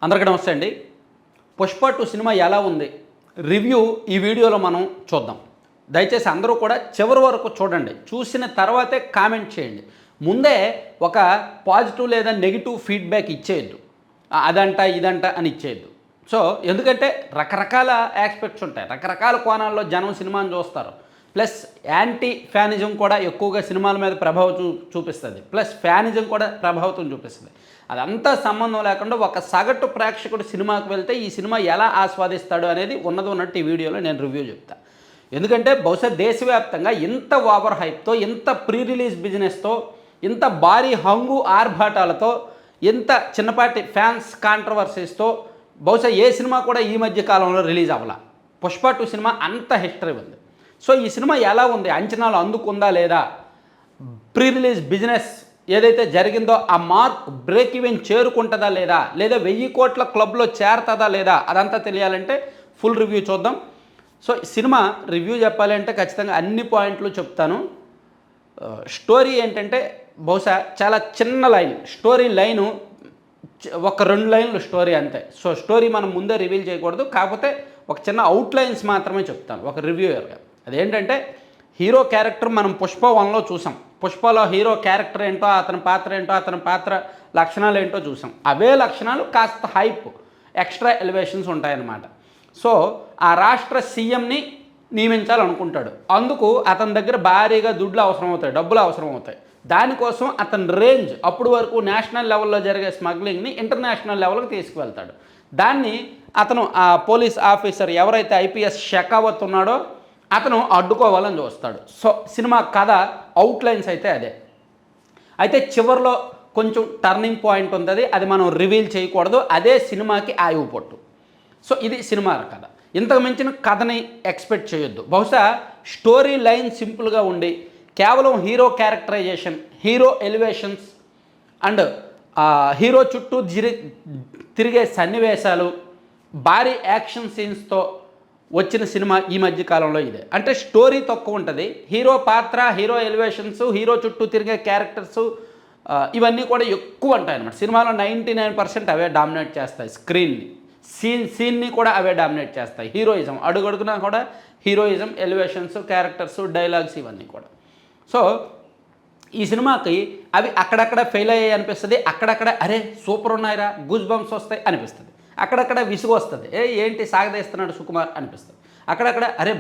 అందరికీ నమస్తే అండి. పుష్ప 2 సినిమా ఎలా ఉంది రివ్యూ ఈ వీడియోలో మనం చూద్దాం. దయచేసి అందరూ కూడా చివరి వరకు చూడండి. చూసిన తర్వాతే కామెంట్ చేయండి. ముందే ఒక పాజిటివ్ లేదా నెగిటివ్ ఫీడ్బ్యాక్ ఇచ్చేయద్దు. అదంట ఇదంట అని ఇచ్చేయద్దు. సో ఎందుకంటే రకరకాల ఆస్పెక్ట్స్ ఉంటాయి, రకరకాల కోణాల్లో జనం సినిమాని చూస్తారు. ప్లస్ యాంటీ ఫ్యానిజం కూడా ఎక్కువగా సినిమాల మీద ప్రభావం చూపిస్తుంది. ప్లస్ ఫ్యానిజం కూడా ప్రభావితం చూపిస్తుంది. అదంతా సంబంధం లేకుండా ఒక సగటు ప్రేక్షకుడు సినిమాకి వెళ్తే ఈ సినిమా ఎలా ఆస్వాదిస్తాడు అనేది ఉన్నట్టు ఈ వీడియోలో నేను రివ్యూ చెప్తాను. ఎందుకంటే బహుశా దేశవ్యాప్తంగా ఇంత ఓవర్ హైప్తో, ఇంత ప్రీ రిలీజ్ బిజినెస్తో, ఇంత భారీ హంగు ఆర్భాటాలతో, ఇంత చిన్నపాటి ఫ్యాన్స్ కాంట్రవర్సీస్తో బహుశా ఏ సినిమా కూడా ఈ మధ్య కాలంలో రిలీజ్ అవ్వాల. పుష్ప 2 సినిమా అంత హిస్టరీ ఉంది. సో ఈ సినిమా ఎలా ఉంది, అంచనాలు అందుకుందా లేదా, ప్రీ రిలీజ్ బిజినెస్ ఏదైతే జరిగిందో ఆ మార్క్ బ్రేక్ ఈవెన్ చేరుకుంటుందా లేదా, లేదా 1000 కోట్ల క్లబ్లో చేరుతుందా లేదా, అదంతా తెలియాలంటే ఫుల్ రివ్యూ చూద్దాం. సో సినిమా రివ్యూ చెప్పాలంటే ఖచ్చితంగా అన్ని పాయింట్లు చెప్తాను. స్టోరీ ఏంటంటే బహుశా చాలా చిన్న లైన్, స్టోరీ లైను ఒక 2 లైన్లు స్టోరీ అంతే. సో స్టోరీ మనం ముందే రివీల్ చేయకూడదు, కాకపోతే ఒక చిన్న అవుట్లైన్స్ మాత్రమే చెప్తాను ఒక రివ్యూయర్గా. అదేంటంటే హీరో క్యారెక్టర్ మనం పుష్ప 1లో చూసాం. పుష్పలో హీరో క్యారెక్టర్ ఏంటో, అతని పాత్ర ఏంటో, అతని పాత్ర లక్షణాలు ఏంటో చూసాం. అవే లక్షణాలు కాస్త హైప్, ఎక్స్ట్రా ఎలివేషన్స్ ఉంటాయన్నమాట. సో ఆ రాష్ట్ర సీఎంని నియమించాలనుకుంటాడు. అందుకు అతని దగ్గర భారీగా దుడ్లు అవసరం అవుతాయి, డబ్బులు అవసరం అవుతాయి. దానికోసం అతని రేంజ్ అప్పుడు వరకు నేషనల్ లెవెల్లో జరిగే స్మగ్లింగ్ని ఇంటర్నేషనల్ లెవెల్కి తీసుకువెళ్తాడు. దాన్ని అతను ఆ పోలీస్ ఆఫీసర్ ఎవరైతే ఐపీఎస్ షెకావత్ ఉన్నాడో అతను అడ్డుకోవాలని చూస్తాడు. సో సినిమా కథ అవుట్లైన్స్ అయితే అదే. అయితే చివరిలో కొంచెం టర్నింగ్ పాయింట్ ఉంటుంది, అది మనం రివీల్ చేయకూడదు. అదే సినిమాకి ఆయువు పట్టు. సో ఇది సినిమా కథ. ఇంతకు మించిన కథని ఎక్స్పెక్ట్ చేయొద్దు. బహుశా స్టోరీ లైన్ సింపుల్గా ఉండి కేవలం hero characterization, hero elevations and hero చుట్టూ తిరిగే సన్నివేశాలు, భారీ యాక్షన్ సీన్స్తో వచ్చిన సినిమా ఈ మధ్య కాలంలో ఇదే. అంటే స్టోరీ తక్కువ ఉంటుంది, హీరో పాత్ర, హీరో ఎలివేషన్స్, హీరో చుట్టూ తిరిగే క్యారెక్టర్స్ ఇవన్నీ కూడా ఎక్కువ ఉంటాయి అన్నమాట. సినిమాలో 99% అవే డామినేట్ చేస్తాయి. స్క్రీన్ని, సీన్ని కూడా అవే డామినేట్ చేస్తాయి. హీరోయిజం అడుగడుగునా కూడా హీరోయిజం, ఎలివేషన్స్, క్యారెక్టర్స్, డైలాగ్స్ ఇవన్నీ కూడా. సో ఈ సినిమాకి అవి అక్కడక్కడ ఫెయిల్ అయ్యాయి అనిపిస్తుంది, అక్కడక్కడ అరే సూపర్ ఉన్నాయిరా, గూస్ బంప్స్ వస్తాయి అనిపిస్తుంది, అక్కడక్కడ విసుగు వస్తుంది, ఏంటి సాగదీస్తున్నాడు సుకుమార్ అనిపిస్తుంది, అక్కడక్కడ అరే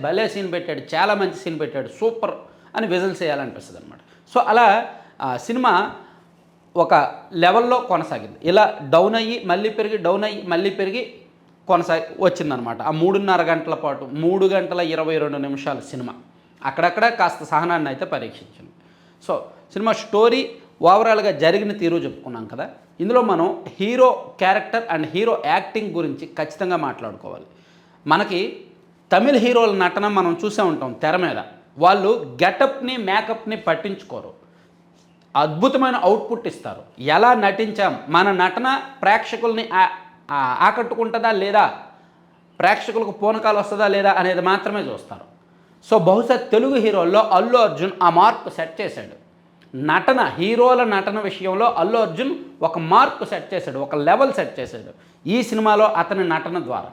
భలే సీన్ పెట్టాడు, చాలా మంచి సీన్ పెట్టాడు, సూపర్ అని విజిల్స్ చేయాలనిపిస్తుంది అనమాట. సో అలా సినిమా ఒక లెవెల్లో కొనసాగింది. ఇలా డౌన్ అయ్యి మళ్ళీ పెరిగి, డౌన్ అయ్యి మళ్ళీ పెరిగి వచ్చిందనమాట. ఆ 3.5 గంటల పాటు, 3 గంటల 22 నిమిషాల సినిమా అక్కడక్కడ కాస్త సహనాన్ని అయితే పరీక్షించింది. సో సినిమా స్టోరీ ఓవరాల్గా జరిగిన తీరు చెప్పుకున్నాం కదా. ఇందులో మనం hero character and hero acting గురించి ఖచ్చితంగా మాట్లాడుకోవాలి. మనకి తమిళ హీరోల నటన మనం చూసే ఉంటాం తెర మీద. వాళ్ళు గెటప్ని, మేకప్ని పట్టించుకోరు, అద్భుతమైన అవుట్పుట్ ఇస్తారు. ఎలా నటించాం, మన నటన ప్రేక్షకుల్ని ఆకట్టుకుంటుందా లేదా, ప్రేక్షకులకు పూనకాలు వస్తుందా లేదా అనేది మాత్రమే చూస్తారు. సో బహుశా తెలుగు హీరోల్లో అల్లు అర్జున్ ఆ మార్క్ సెట్ చేశాడు. నటన, హీరోల నటన విషయంలో అల్లు అర్జున్ ఒక మార్క్ సెట్ చేశాడు, ఒక లెవెల్ సెట్ చేశాడు ఈ సినిమాలో అతని నటన ద్వారా.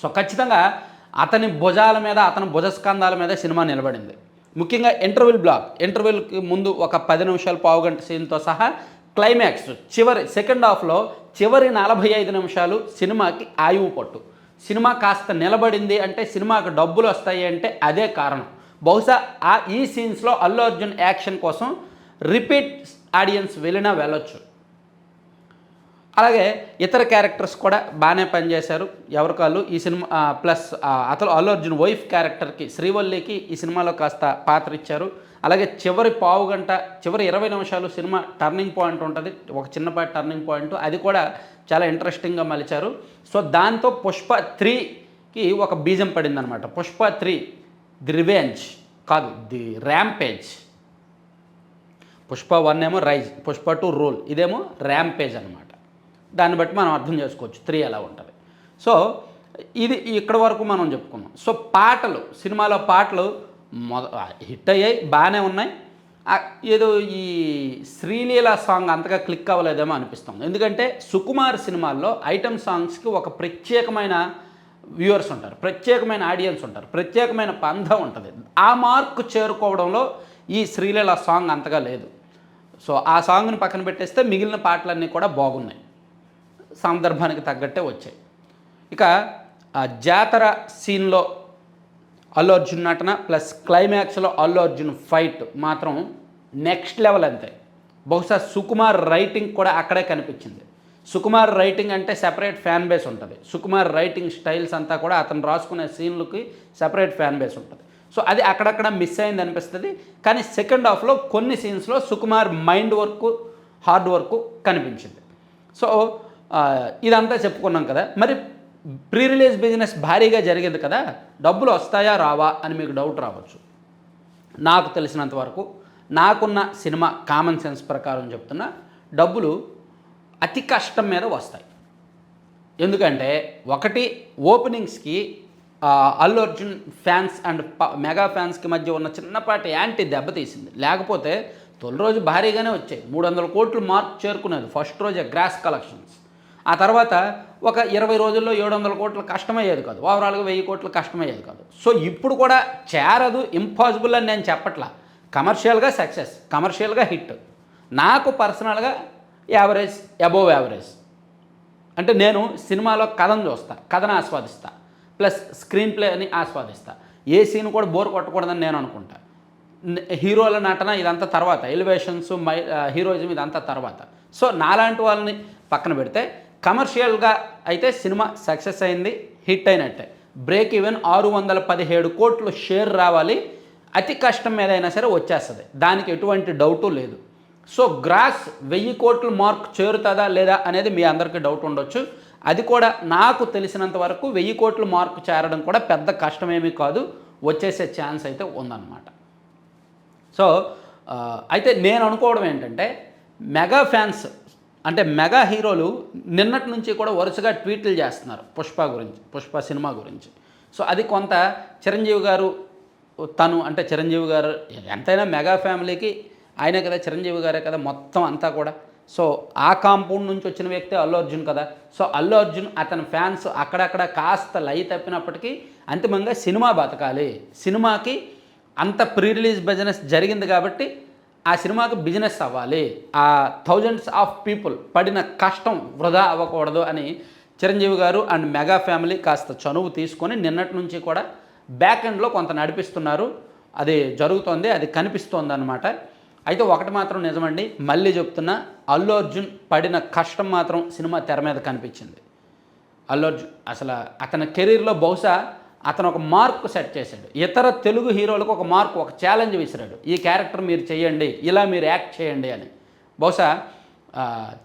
సో ఖచ్చితంగా అతని భుజాల మీద, అతని భుజస్కంధాల మీద సినిమా నిలబడింది. ముఖ్యంగా ఇంటర్వెల్కి ముందు ఒక 10 నిమిషాలు, పావు గంట సీన్తో సహా క్లైమాక్స్ చివరి సెకండ్ హాఫ్లో చివరి 45 నిమిషాలు సినిమాకి ఆయువు పట్టు. సినిమా కాస్త నిలబడింది అంటే, సినిమాకి డబ్బులు వస్తాయి అంటే అదే కారణం. బహుశా ఈ సీన్స్లో అల్లు అర్జున్ యాక్షన్ కోసం రిపీట్ ఆడియన్స్ వెళ్ళొచ్చు. అలాగే ఇతర క్యారెక్టర్స్ కూడా బాగానే పనిచేశారు ఎవరికాళ్ళు ఈ cinema. Plus Allu Arjun wife క్యారెక్టర్కి, శ్రీవల్లికి ఈ సినిమాలో కాస్త పాత్ర ఇచ్చారు. అలాగే చివరి పావు గంట, చివరి 20 నిమిషాలు సినిమా టర్నింగ్ పాయింట్ ఉంటుంది, ఒక చిన్నపాటి టర్నింగ్ పాయింట్, అది కూడా చాలా ఇంట్రెస్టింగ్గా మలిచారు. సో దాంతో పుష్ప 3కి ఒక బీజం పడిందనమాట. పుష్ప 3 ది రివెంజ్ కాదు, ది ర్యాంపేజ్. పుష్ప 1 ఏమో రైజ్, పుష్ప 2 రూల్, ఇదేమో ర్యాంపేజ్ అనమాట. దాన్ని బట్టి మనం అర్థం చేసుకోవచ్చు 3 ఎలా ఉంటుంది. సో ఇది ఇక్కడ వరకు మనం చెప్పుకున్నాం. సో పాటలు, సినిమాలో పాటలు హిట్ అయ్యాయి, బాగానే ఉన్నాయి. ఏదో ఈ శ్రీలీల సాంగ్ అంతగా క్లిక్ అవ్వలేదేమో అనిపిస్తుంది. ఎందుకంటే సుకుమార్ సినిమాల్లో ఐటమ్ సాంగ్స్కి ఒక ప్రత్యేకమైన వ్యూవర్స్ ఉంటారు, ప్రత్యేకమైన ఆడియన్స్ ఉంటారు, ప్రత్యేకమైన పంధం ఉంటుంది. ఆ మార్కు చేరుకోవడంలో ఈ శ్రీలీల సాంగ్ అంతగా లేదు. సో ఆ సాంగ్ని పక్కన పెట్టేస్తే మిగిలిన పాటలన్నీ కూడా బాగున్నాయి, సందర్భానికి తగ్గట్టే వచ్చాయి. ఇక ఆ జాతర సీన్లో అల్లు అర్జున్ నటన ప్లస్ క్లైమాక్స్లో అల్లు అర్జున్ ఫైట్ మాత్రం నెక్స్ట్ లెవెల్ అంతే. బహుశా సుకుమార్ రైటింగ్ కూడా అక్కడే కనిపించింది. సుకుమార్ రైటింగ్ అంటే సెపరేట్ ఫ్యాన్ బేస్ ఉంటుంది. సుకుమార్ రైటింగ్ స్టైల్స్ అంతా కూడా అతను రాసుకునే సీన్లకి సెపరేట్ ఫ్యాన్ బేస్ ఉంటుంది. సో అది అక్కడక్కడ మిస్ అయింది అనిపిస్తుంది. కానీ సెకండ్ హాఫ్లో కొన్ని సీన్స్లో Sukumar mind work, hard work కనిపించింది. సో ఇదంతా చెప్పుకున్నాం కదా. మరి ప్రీ రిలీజ్ బిజినెస్ భారీగా జరిగింది కదా, డబ్బులు వస్తాయా రావా అని మీకు డౌట్ రావచ్చు. నాకు తెలిసినంత వరకు, నాకున్న సినిమా కామన్ సెన్స్ ప్రకారం చెప్తున్నా, డబ్బులు అతి కష్టం మీద వస్తాయి. ఎందుకంటే ఒకటి, ఓపెనింగ్స్కి Allu Arjun fans and mega ఫ్యాన్స్కి మధ్య ఉన్న చిన్నపాటి యాంటీ దెబ్బతీసింది. లేకపోతే తొలి రోజు భారీగానే వచ్చాయి, 300 కోట్లు మార్క్ చేరుకునేది ఫస్ట్ రోజే గ్రాస్ కలెక్షన్స్. ఆ తర్వాత ఒక 20 రోజుల్లో 700 కోట్లు కష్టమయ్యేది కాదు, ఓవరాల్గా 1000 కోట్లు కష్టమయ్యేది కాదు. సో ఇప్పుడు కూడా చేరదు, ఇంపాసిబుల్ అని నేను చెప్పట్లా. కమర్షియల్గా సక్సెస్, కమర్షియల్గా హిట్. నాకు పర్సనల్గా యావరేజ్, అబోవ్ యావరేజ్. అంటే నేను సినిమాలో కథను చూస్తా, కథను ఆస్వాదిస్తా, ప్లస్ స్క్రీన్ ప్లేని ఆస్వాదిస్తా. ఏ సీన్ కూడా బోర్ కొట్టకూడదని నేను అనుకుంటా. హీరోల నటన ఇదంతా తర్వాత, ఎలివేషన్స్, హీరోయిజం ఇదంతా తర్వాత. సో నాలాంటి వాళ్ళని పక్కన పెడితే కమర్షియల్గా అయితే సినిమా సక్సెస్ అయింది, హిట్ అయినట్టే. బ్రేక్ ఈవెన్ 617 కోట్లు షేర్ రావాలి, అతి కష్టం మీద అయినా సరే వచ్చేస్తుంది, దానికి ఎటువంటి డౌటు లేదు. సో గ్రాస్ 1000 కోట్ల మార్క్ చేరుతుందా లేదా అనేది మీ అందరికీ డౌట్ ఉండొచ్చు. అది కూడా నాకు తెలిసినంత వరకు 1000 కోట్ల మార్క్ చేరడం కూడా పెద్ద కష్టమేమీ కాదు, వచ్చేసే ఛాన్స్ అయితే ఉందన్నమాట. సో అయితే నేను అనుకోవడం ఏంటంటే, మెగా ఫ్యాన్స్ అంటే మెగా హీరోలు నిన్నటి నుంచి కూడా వరుసగా ట్వీట్లు చేస్తున్నారు పుష్ప గురించి, పుష్ప సినిమా గురించి. సో అది కొంత చిరంజీవి గారు అంటే చిరంజీవి గారు ఎంతైనా మెగా ఫ్యామిలీకి ఆయనే కదా, చిరంజీవి గారే కదా మొత్తం అంతా కూడా. సో ఆ కాంపౌండ్ నుంచి వచ్చిన వ్యక్తి అల్లు అర్జున్ కదా. సో అల్లు అర్జున్ అతని ఫ్యాన్స్ అక్కడక్కడ కాస్త లై తప్పినప్పటికీ అంతిమంగా సినిమా బతకాలి, సినిమాకి అంత ప్రీ రిలీజ్ బిజినెస్ జరిగింది కాబట్టి ఆ సినిమాకి బిజినెస్ అవ్వాలి, ఆ థౌజండ్స్ ఆఫ్ పీపుల్ పడిన కష్టం వృధా అవ్వకూడదు అని చిరంజీవి గారు అండ్ మెగా ఫ్యామిలీ కాస్త చనువు తీసుకొని నిన్నటి నుంచి కూడా బ్యాక్ ఎండ్లో కొంత నడిపిస్తున్నారు. అది జరుగుతోంది, అది కనిపిస్తోంది అన్నమాట. అయితే ఒకటి మాత్రం నిజమండి, మళ్ళీ చెప్తున్నా, అల్లు అర్జున్ పడిన కష్టం మాత్రం సినిమా తెర మీద కనిపించింది. అల్లు అర్జున్ అసలు అతని కెరీర్లో బహుశా అతను ఒక మార్క్ సెట్ చేశాడు. ఇతర తెలుగు హీరోలకు ఒక మార్క్, ఒక ఛాలెంజ్ విసిరాడు. ఈ క్యారెక్టర్ మీరు చేయండి, ఇలా మీరు యాక్ట్ చేయండి అని. బహుశా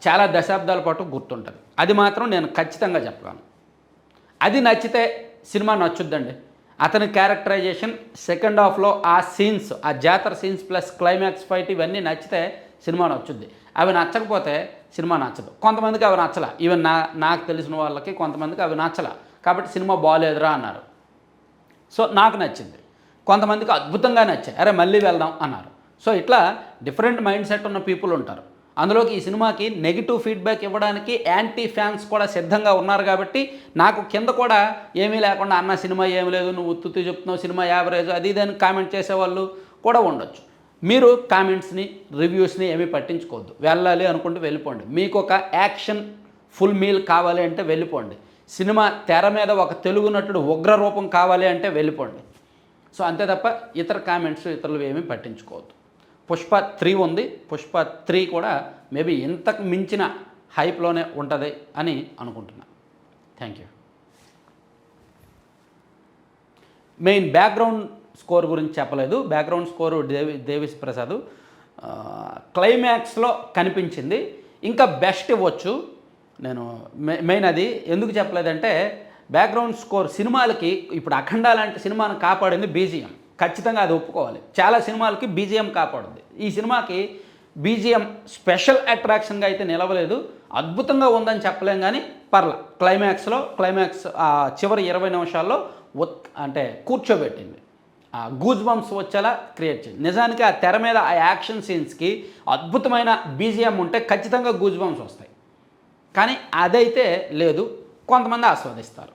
చాలా దశాబ్దాల పాటు గుర్తుంటుంది. అది మాత్రం నేను ఖచ్చితంగా చెప్పగలను. అది నచ్చితే సినిమా నచ్చుద్దండి. అతని క్యారెక్టరైజేషన్, సెకండ్ హాఫ్లో ఆ సీన్స్, ఆ జాతర సీన్స్ ప్లస్ క్లైమాక్స్ ఫైట్ ఇవన్నీ నచ్చితే సినిమా నచ్చుద్ది. అవి నచ్చకపోతే సినిమా నచ్చదు. కొంతమందికి అవి నచ్చల, ఈవెన్ నాకు తెలిసిన వాళ్ళకి కొంతమందికి అవి నచ్చల, కాబట్టి సినిమా బాగాలేదురా అన్నారు. సో నాకు నచ్చింది, కొంతమందికి అద్భుతంగా నచ్చాయి, అరే మళ్ళీ వెళ్దాం అన్నారు. సో ఇట్లా డిఫరెంట్ మైండ్ సెట్ ఉన్న పీపుల్ ఉంటారు. అందులోకి ఈ సినిమాకి నెగిటివ్ ఫీడ్బ్యాక్ ఇవ్వడానికి యాంటీ ఫ్యాన్స్ కూడా సిద్ధంగా ఉన్నారు. కాబట్టి నాకు కింద కూడా ఏమీ లేకుండా, అన్న సినిమా ఏమీ లేదు, నువ్వు ఉత్తుతూ చెప్తున్నావు, సినిమా యావరేజ్ అది ఇదని కామెంట్ చేసేవాళ్ళు కూడా ఉండొచ్చు. మీరు కామెంట్స్ని, రివ్యూస్ని ఏమీ పట్టించుకోవద్దు. వెళ్ళాలి అనుకుంటే వెళ్ళిపోండి. మీకు ఒక యాక్షన్ ఫుల్ మీల్ కావాలి అంటే వెళ్ళిపోండి. సినిమా తెర మీద ఒక తెలుగు నటుడు ఉగ్ర రూపం కావాలి అంటే వెళ్ళిపోండి. సో అంతే తప్ప ఇతర కామెంట్స్, ఇతరులు ఏమీ పట్టించుకోవద్దు. పుష్ప 3 ఉంది. పుష్ప 3 కూడా మేబీ ఇంతకు మించిన హైప్లోనే ఉంటుంది అని అనుకుంటున్నాను. Thank you. Main background score గురించి చెప్పలేదు. బ్యాక్గ్రౌండ్ స్కోరు దేవిశ్రీ ప్రసాద్ క్లైమాక్స్లో కనిపించింది. ఇంకా బెస్ట్ ఇవ్వచ్చు. నేను మెయిన్ అది ఎందుకు చెప్పలేదంటే, బ్యాక్గ్రౌండ్ స్కోర్ సినిమాలకి ఇప్పుడు అఖండ లాంటి సినిమాను కాపాడింది బీజిఎం. ఖచ్చితంగా అది ఒప్పుకోవాలి. చాలా సినిమాలకి బీజిఎం కాపాడుంది. ఈ సినిమాకి బీజిఎం స్పెషల్ అట్రాక్షన్గా అయితే నిలవలేదు. అద్భుతంగా ఉందని చెప్పలేం, కానీ పర్ల. క్లైమాక్స్ చివరి 20 నిమిషాల్లో అంటే కూర్చోబెట్టింది. గూజ్ బంప్స్ వచ్చేలా క్రియేట్ చేయండి. నిజానికి ఆ తెర మీద ఆ యాక్షన్ సీన్స్కి అద్భుతమైన బీజిఎం ఉంటే ఖచ్చితంగా గూజ్ బంప్స్ వస్తాయి. కానీ అదైతే లేదు, కొంతమంది ఆస్వాదిస్తారు.